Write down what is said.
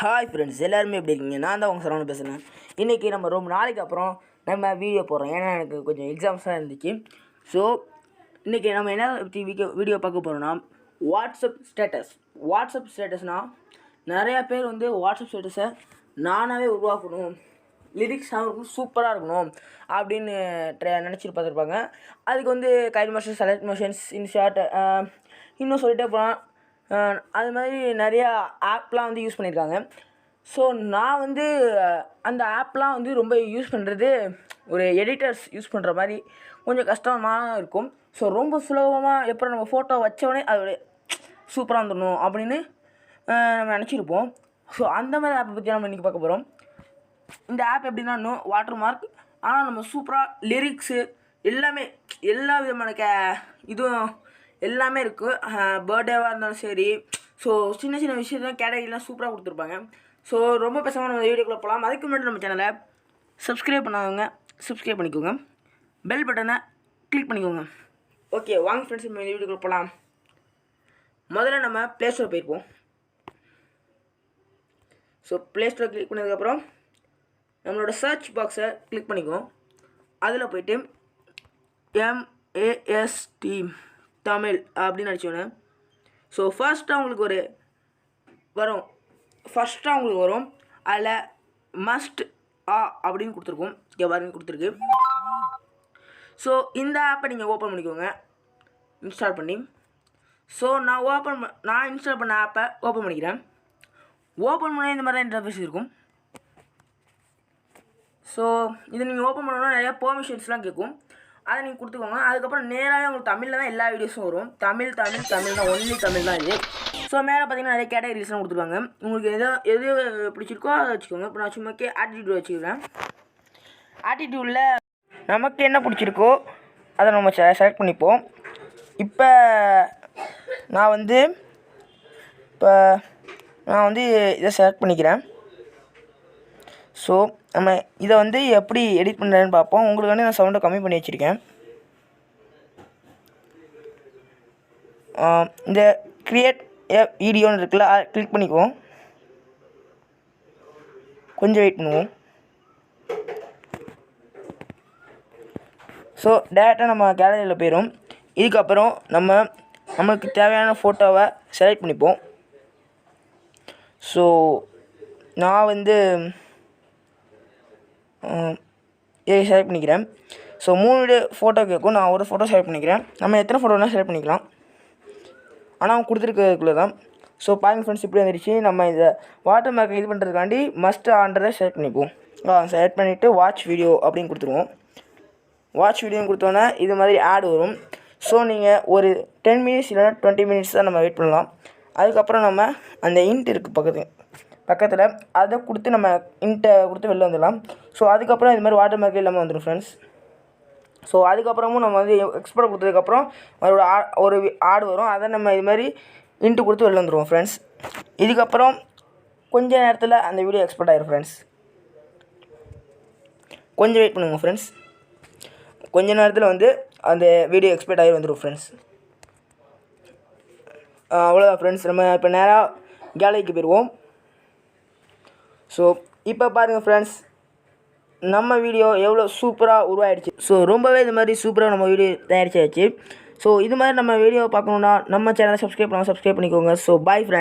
Hi friends, எல்லாருமே எப்படி இருக்கீங்க? நான் தான் உங்கள் சரவணன் பேசுகிறேன். இன்றைக்கி நம்ம ரொம்ப நாளைக்கு அப்புறம் நம்ம வீடியோ போடுறோம். ஏன்னா எனக்கு கொஞ்சம் எக்ஸாம்ஸாக இருந்துச்சு. ஸோ இன்றைக்கி நம்ம என்ன பற்றி வீடியோ பார்க்க போகிறோன்னா, வாட்ஸ்அப் ஸ்டேட்டஸ்னால் நிறையா பேர் வந்து வாட்ஸ்அப் ஸ்டேட்டஸை நானாகவே உருவாக்கணும், லிரிக்ஸ் அவங்களுக்கு சூப்பராக இருக்கணும் அப்படின்னு நினச்சிட்டு பார்த்துருப்பாங்க. அதுக்கு வந்து guide motion, select motions, InShot, இன்னும் சொல்லிட்டே போகலாம். அது மாதிரி நிறையா ஆப்லாம் வந்து யூஸ் பண்ணியிருக்காங்க. ஸோ நான் வந்து அந்த ஆப்லாம் வந்து ரொம்ப யூஸ் பண்ணுறது ஒரு எடிட்டர்ஸ் யூஸ் பண்ணுற மாதிரி கொஞ்சம் கஷ்டமாக இருக்கும். ஸோ ரொம்ப சுலபமாக எப்போ நம்ம ஃபோட்டோ வச்சோடனே அதோடைய சூப்பராக வந்துடணும் அப்படின்னு நம்ம நினச்சிருப்போம். ஸோ அந்த மாதிரி ஆப்பை பற்றி நம்ம இன்றைக்கி பார்க்க போகிறோம். இந்த ஆப் எப்படின்னா வாட்டர் மார்க், ஆனால் நம்ம சூப்பராக லிரிக்ஸு எல்லாமே எல்லா விதமான இதுவும் எல்லாமே இருக்குது. பர்த்டேவாக இருந்தாலும் சரி, ஸோ சின்ன சின்ன விஷயத்தான் கேட்டகரிலாம் சூப்பராக கொடுத்துருப்பாங்க. ஸோ ரொம்ப பேசாமல் நம்ம வீடியோக்குள்ளே போகலாம். அதுக்கு முன்னாடி நம்ம சேனலை சப்ஸ்கிரைப் பண்ணாதவங்க சப்ஸ்கிரைப் பண்ணிக்கோங்க, பெல் பட்டனை கிளிக் பண்ணிக்கோங்க. ஓகே, வாங்க ஃப்ரெண்ட்ஸ், நம்ம இந்த வீடியோக்குள்ளே போகலாம். முதல்ல நம்ம ப்ளே ஸ்டோர் போயிருப்போம். ஸோ ப்ளே ஸ்டோர் கிளிக் பண்ணதுக்கப்புறம் நம்மளோட சர்ச் பாக்ஸை கிளிக் பண்ணிக்குவோம். அதில் போய்ட்டு MAST தமிழ் அப்படின்னு அடிச்சோன்னே ஸோ ஃபர்ஸ்ட்டாக உங்களுக்கு வரும். அதில் மஸ்ட் அப்படின்னு கொடுத்துருக்கோம். எவ்வாறுன்னு கொடுத்துருக்கு. ஸோ இந்த ஆப்பை நீங்கள் ஓப்பன் பண்ணிக்கோங்க, இன்ஸ்டால் பண்ணி. ஸோ நான் இன்ஸ்டால் பண்ண ஆப்பை ஓப்பன் பண்ணிக்கிறேன். ஓப்பன் பண்ண இந்த மாதிரி தான் இன்டர்ஃபேஸ் இருக்கும். ஸோ இது நீங்கள் ஓப்பன் பண்ணணும்னா நிறையா பெர்மிஷன்ஸ்லாம் கேட்கும். அதை நீங்கள் கொடுத்துக்கோங்க. அதுக்கப்புறம் நேராகவே உங்களுக்கு தமிழில் தான் எல்லா வீடியோஸும் வரும். தமிழ் தான், ஒன்லி தமிழ் தான் இது. ஸோ மேலே பார்த்தீங்கன்னா நிறைய கேட்டகரிஸ்லாம் கொடுத்துருவாங்க. உங்களுக்கு எது பிடிச்சிருக்கோ அதை வச்சுக்கோங்க. இப்போ நான் சும்மாக்கே ஆட்டிடியூட் வச்சுக்கிறேன். ஆட்டிடியூடில் நமக்கு என்ன பிடிச்சிருக்கோ அதை நம்ம செலக்ட் பண்ணிப்போம். இப்போ நான் வந்து இதை செலக்ட் பண்ணிக்கிறேன். ஸோ நம்ம இதை வந்து எப்படி எடிட் பண்ணுறேன்னு பார்ப்போம். உங்களுக்கு வந்து நான் சவுண்டை கம்மி பண்ணி வச்சுருக்கேன். இந்த க்ரியேட் வீடியோன்னு இருக்குல்ல, கிளிக் பண்ணிக்குவோம். கொஞ்சம் வெயிட் பண்ணுவோம். ஸோ டேரெக்டாக நம்ம கேலரியில் போயிடும். இதுக்கப்புறம் நமக்கு தேவையான ஃபோட்டோவை செலக்ட் பண்ணிப்போம். ஸோ நான் வந்து இதை செலக்ட் பண்ணிக்கிறேன். ஸோ 3 ஃபோட்டோ கேட்கும். நான் ஒரு ஃபோட்டோ செலக்ட் பண்ணிக்கிறேன். நம்ம எத்தனை ஃபோட்டோலாம் செலக்ட் பண்ணிக்கலாம், ஆனால் அவங்க கொடுத்துருக்குள்ள தான். ஸோ பாருங்க ஃப்ரெண்ட்ஸ், இப்படி வந்துடுச்சு. நம்ம இதை வாட்டர் மார்க்கை இது பண்ணுறதுக்காண்டி மஸ்ட் ஆன்றதை செலக்ட் பண்ணிப்போம். செலக்ட் பண்ணிவிட்டு வாட்ச் வீடியோ அப்படின்னு கொடுத்துருவோம். வாட்ச் வீடியோன்னு கொடுத்தோன்னா இது மாதிரி ஆட் வரும். ஸோ நீங்கள் ஒரு 10 மினிட்ஸ் இல்லைனா 20 மினிட்ஸ் தான் நம்ம வெயிட் பண்ணலாம். அதுக்கப்புறம் நம்ம அந்த இன்ட் இருக்குது பக்கத்தில் அதை கொடுத்து நம்ம இன்ட்டை கொடுத்து வெளில வந்துடலாம். ஸோ அதுக்கப்புறம் இது மாதிரி வாட்டர் மார்க்கே இல்லாமல் வந்துடும் ஃப்ரெண்ட்ஸ். ஸோ அதுக்கப்புறமும் நம்ம வந்து எக்ஸ்போர்ட் கொடுத்ததுக்கப்புறம் ஒரு ஆடு வரும். அதை நம்ம இது மாதிரி இன்ட்டு கொடுத்து வெளில வந்துடுவோம் ஃப்ரெண்ட்ஸ். இதுக்கப்புறம் கொஞ்ச நேரத்தில் அந்த வீடியோ எக்ஸ்போர்ட் ஆகிடும் ஃப்ரெண்ட்ஸ். கொஞ்சம் வெயிட் பண்ணுங்கள் ஃப்ரெண்ட்ஸ். கொஞ்ச நேரத்தில் வந்து அந்த வீடியோ எக்ஸ்போர்ட் ஆகி வந்துடும் ஃப்ரெண்ட்ஸ். அவ்வளோதான் ஃப்ரெண்ட்ஸ். நம்ம இப்போ நேராக கேலரிக்கு போயிடுவோம். ஸோ இப்போ பாருங்கள் ஃப்ரெண்ட்ஸ், நம்ம வீடியோ எவ்வளோ சூப்பராக உருவாயிடுச்சு. ஸோ ரொம்பவே இது மாதிரி சூப்பராக நம்ம வீடியோ தயாரிச்சாச்சு. ஸோ இது மாதிரி நம்ம வீடியோ பார்க்கணுன்னா நம்ம சேனலை சப்ஸ்கிரைப் பண்ணிக்கோங்க. So bye friends.